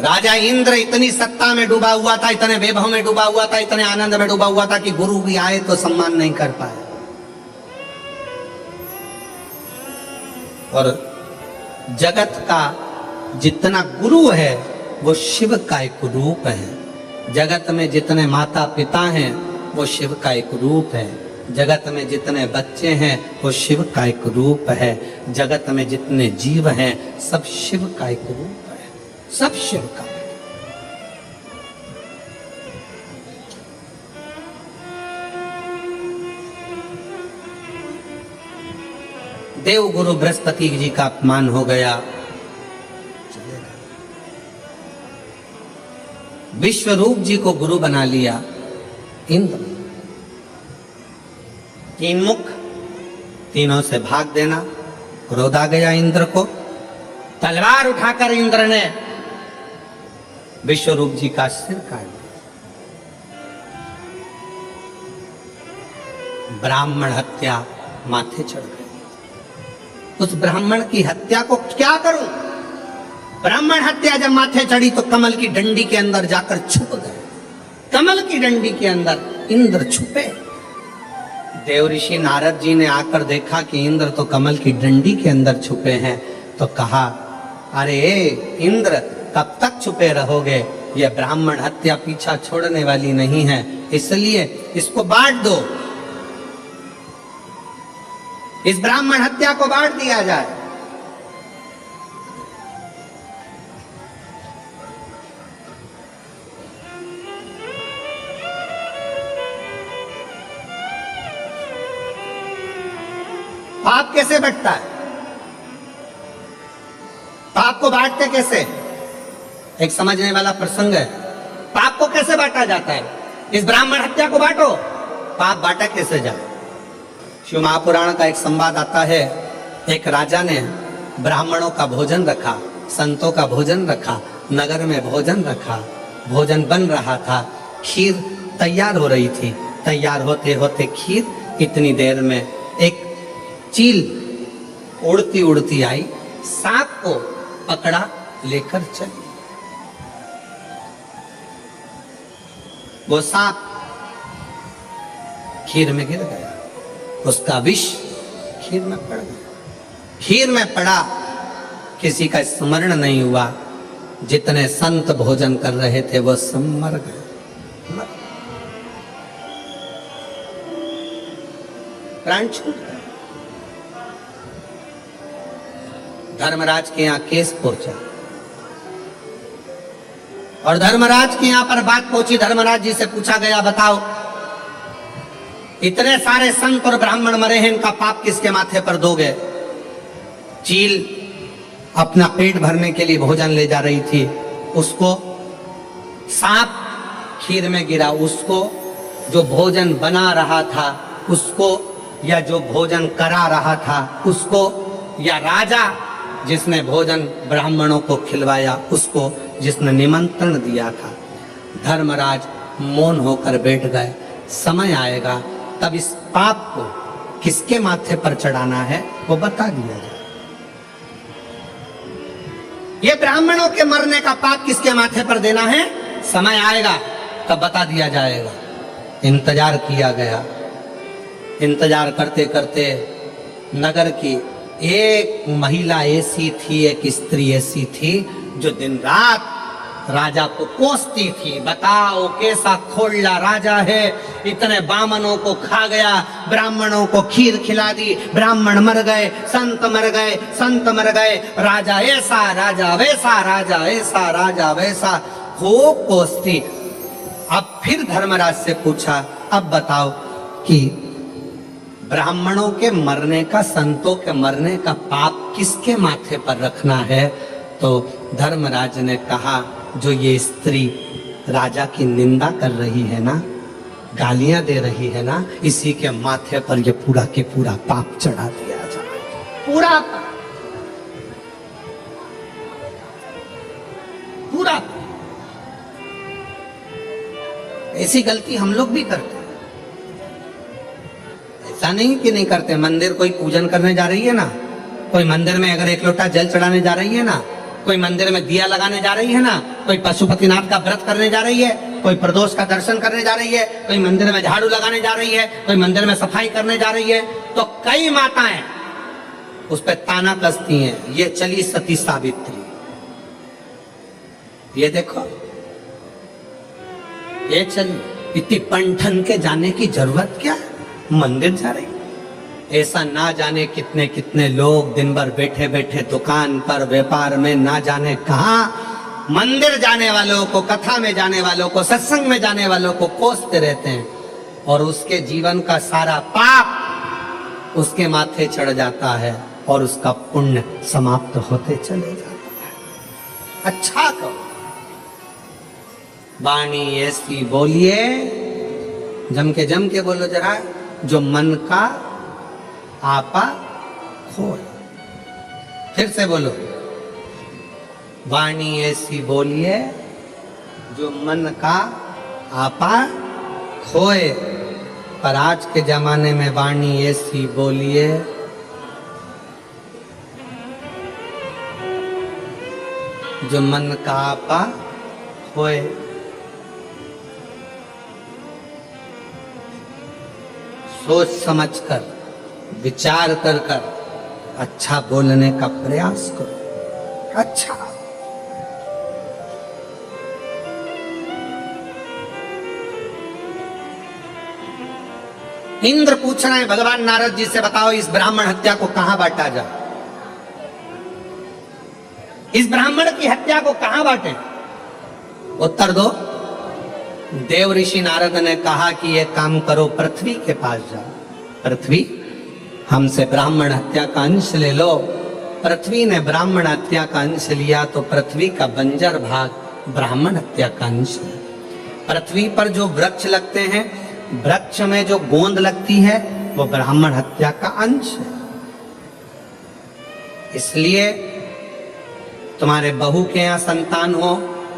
राजा इंद्र इतनी सत्ता में डूबा हुआ था, इतने वैभव में डूबा हुआ था, इतने आनंद में डूबा हुआ था कि गुरु भी आए तो सम्मान नहीं कर पाए। और जगत का जितना गुरु है वो शिव का एक रूप है। जगत में जितने माता पिता हैं वो शिव का एक रूप है। जगत में जितने बच्चे हैं वो शिव का एक रूप है। जगत में जितने जीव हैं सब शिव का एक रूप है, सब शिव का। देव गुरु बृहस्पति जी का अपमान हो गया। विश्वरूप जी को गुरु बना लिया इंद्र। तीन मुख, तीनों से भाग देना। क्रोध आ गया इंद्र को। तलवार उठाकर इंद्र ने विश्वरूप जी का सिर काट दिया। ब्राह्मण हत्या माथे चढ़ गई। उस ब्राह्मण की हत्या को क्या करूं? ब्राह्मण हत्या जब माथे चढ़ी तो कमल की डंडी के अंदर जाकर छुप गए। कमल की डंडी के अंदर इंद्र छुपे। देव ऋषि नारद जी ने आकर देखा कि इंद्र तो कमल की डंडी के अंदर छुपे हैं, तो कहा, अरे इंद्र कब तक छुपे रहोगे? यह ब्राह्मण हत्या पीछा छोड़ने वाली नहीं है, इसलिए इसको बांट दो। इस ब्राह्मण हत्या को बांट दिया जाए। पाप कैसे बंटता है? पाप को बांटते कैसे? एक समझने वाला प्रसंग है। पाप को कैसे बांटा जाता है? इस ब्राह्मण हत्या को बांटो, पाप बांटा कैसे जाए? शिव महापुराण का एक संवाद आता है। एक राजा ने ब्राह्मणों का भोजन रखा, संतों का भोजन रखा, नगर में भोजन रखा। भोजन बन रहा था, खीर तैयार हो रही थी। तैयार होते होते खीर, इतनी देर में एक चील उड़ती उड़ती आई, सांप को पकड़ा लेकर चली। वो सांप खीर में गिर गया, उसका विष खीर में पड़ गया। खीर में पड़ा, किसी का स्मरण नहीं हुआ। जितने संत भोजन कर रहे थे वो सब मर गए, प्राण छूट गए। धर्मराज के यहाँ केस पहुंचा और धर्मराज के यहाँ पर बात पहुंची। धर्मराज जी से पूछा गया, बताओ इतने सारे संत और ब्राह्मण मरे हैं, इनका पाप किसके माथे पर दोगे? चील अपना पेट भरने के लिए भोजन ले जा रही थी, उसको सांप खीर में गिरा। उसको जो भोजन बना रहा था उसको, या जो भोजन करा रहा था उसको, या राजा जिसने भोजन ब्राह्मणों को खिलवाया उसको, जिसने निमंत्रण दिया था। धर्मराज मौन होकर बैठ गए। समय आएगा तब इस पाप को किसके माथे पर चढ़ाना है वो बता दिया जाए। ये ब्राह्मणों के मरने का पाप किसके माथे पर देना है, समय आएगा तब बता दिया जाएगा। इंतजार किया गया। इंतजार करते करते नगर की एक महिला ऐसी थी, एक स्त्री ऐसी थी जो दिन रात राजा को कोसती थी। बताओ कैसा खोला राजा है, इतने बामनों को खा गया, ब्राह्मणों को खीर खिला दी, ब्राह्मण मर गए, संत मर गए, संत मर गए, राजा ऐसा, राजा वैसा, राजा ऐसा, राजा वैसा, खूब कोसती। अब फिर धर्मराज से पूछा, अब बताओ कि ब्राह्मणों के मरने का, संतों के मरने का पाप किसके माथे पर रखना है? तो धर्मराज ने कहा, जो ये स्त्री राजा की निंदा कर रही है ना, गालियां दे रही है ना, इसी के माथे पर ये पूरा के पूरा पाप चढ़ा दिया जाए, पूरा पूरा। ऐसी गलती हम लोग भी करते हैं, ऐसा नहीं कि नहीं करते। मंदिर कोई पूजन करने जा रही है ना, कोई मंदिर में अगर एक लोटा जल चढ़ाने जा रही है ना, कोई मंदिर में दिया लगाने जा रही है ना, कोई पशुपतिनाथ का व्रत करने जा रही है, कोई प्रदोष का दर्शन करने जा रही है, कोई मंदिर में झाड़ू लगाने जा रही है, कोई मंदिर में सफाई करने जा रही है, तो कई माताएं उस पर ताना कसती हैं, ये चली सती सावित्री, ये देखो ये चली, इतनी पंठन के जाने की जरूरत क्या है, मंदिर जा रही। ऐसा ना जाने कितने कितने लोग दिन भर बैठे बैठे दुकान पर व्यापार में ना जाने कहां मंदिर जाने वालों को, कथा में जाने वालों को, सत्संग में जाने वालों को कोसते रहते हैं, और उसके जीवन का सारा पाप उसके माथे चढ़ जाता है और उसका पुण्य समाप्त होते चले जाता है। अच्छा करो, वाणी ऐसी बोलिए, जम के बोलो जरा, जो मन का आपा खोए। फिर से बोलो, वाणी ऐसी बोलिए जो मन का आपा खोए। पर आज के जमाने में वाणी ऐसी बोलिए जो मन का आपा खोए। सोच समझकर, विचार कर कर अच्छा बोलने का प्रयास करो। अच्छा, इंद्र पूछ रहे हैं भगवान नारद जी से, बताओ इस ब्राह्मण हत्या को कहां बांटा जाए, इस ब्राह्मण की हत्या को कहां बांटे? उत्तर दो। देव ऋषि नारद ने कहा कि ये काम करो, पृथ्वी के पास जाओ। पृथ्वी, हमसे ब्राह्मण हत्या का अंश ले लो। पृथ्वी ने ब्राह्मण हत्या का अंश लिया तो पृथ्वी का बंजर भाग ब्राह्मण हत्या का अंश है। पृथ्वी पर जो वृक्ष लगते हैं, वृक्ष में जो गोंद लगती है, वो ब्राह्मण हत्या का अंश है। इसलिए तुम्हारे बहू के यहाँ संतान हो,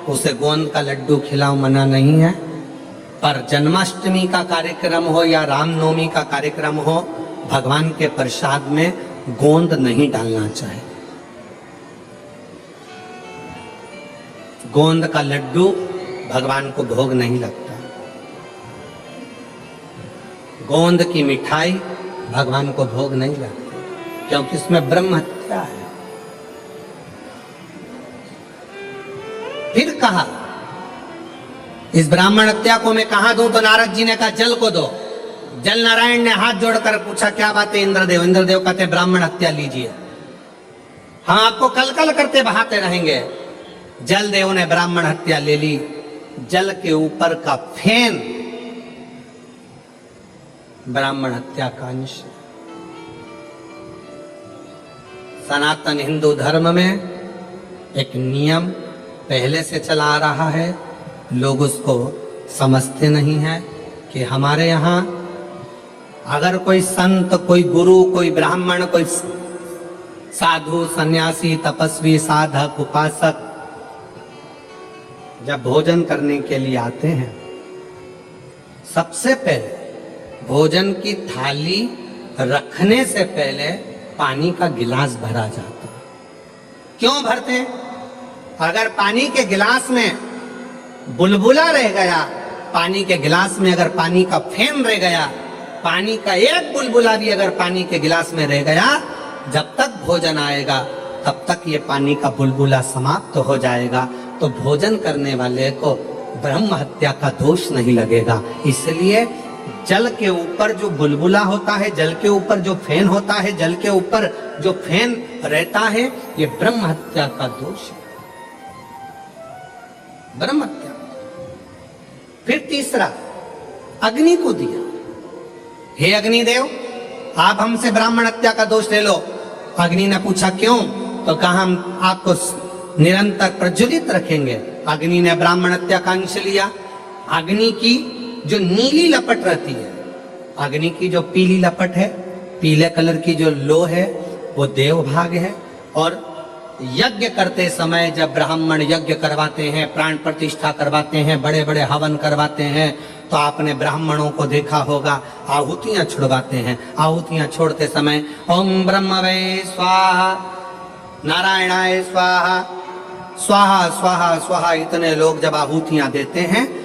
उसे गोंद का लड्डू खिलाओ, मना नहीं है। पर जन्माष्टमी का कार्यक्रम हो या रामनवमी का कार्यक्रम हो, भगवान के प्रसाद में गोंद नहीं डालना चाहिए। गोंद का लड्डू भगवान को भोग नहीं लगता। गोंद की मिठाई भगवान को भोग नहीं लगती, क्योंकि इसमें ब्रह्म हत्या है। फिर कहा, इस ब्राह्मण हत्या को मैं कहां दूं? तो नारद जी ने कहा जल को दो। जल नारायण ने हाथ जोड़कर पूछा, क्या बात है इंद्रदेव? इंद्रदेव कहते ब्राह्मण हत्या लीजिए, हम आपको कल कल करते बहाते रहेंगे। जल देव ने ब्राह्मण हत्या ले ली। जल के ऊपर का फेन ब्राह्मण हत्या का अंश। सनातन हिंदू धर्म में एक नियम पहले से चला आ रहा है, लोग उसको समझते नहीं है कि हमारे यहाँ अगर कोई संत, कोई गुरु, कोई ब्राह्मण, कोई साधु, सन्यासी, तपस्वी, साधक, उपासक जब भोजन करने के लिए आते हैं, सबसे पहले भोजन की थाली रखने से पहले पानी का गिलास भरा जाता है। क्यों भरते हैं? अगर पानी के गिलास में बुलबुला रह गया, पानी के गिलास में अगर पानी का फेन रह गया, पानी का एक बुलबुला भी अगर पानी के गिलास में रह गया, जब तक भोजन आएगा तब तक ये पानी का बुलबुला समाप्त हो जाएगा। तो भोजन करने वाले को ब्रह्म हत्या का दोष नहीं लगेगा। इसलिए जल के ऊपर जो बुलबुला होता है, जल के ऊपर जो फेन होता है, जल के ऊपर जो फेन रहता है, ये ब्रह्म हत्या का दोष है, ब्रह्म हत्या। फिर तीसरा, अग्नि को दिया, हे अग्निदेव आप हमसे ब्राह्मण हत्या का दोष ले लो। अग्नि ने पूछा क्यों? तो कहा हम आपको निरंतर प्रज्वलित रखेंगे। अग्नि ने ब्राह्मण हत्या का अंश लिया। अग्नि की जो नीली लपट रहती है, अग्नि की जो पीली लपट है, पीले कलर की जो लो है, वो देव भाग है। और यज्ञ करते समय जब ब्राह्मण यज्ञ करवाते हैं, प्राण प्रतिष्ठा करवाते हैं, बड़े बड़े हवन करवाते हैं, तो आपने ब्राह्मणों को देखा होगा आहुतियां छुड़वाते हैं। आहुतियां छोड़ते समय ओम ब्रह्मवे स्वाहा, नारायणाय स्वाहा, स्वाहा स्वाहा स्वाहा, इतने लोग जब आहुतियां देते हैं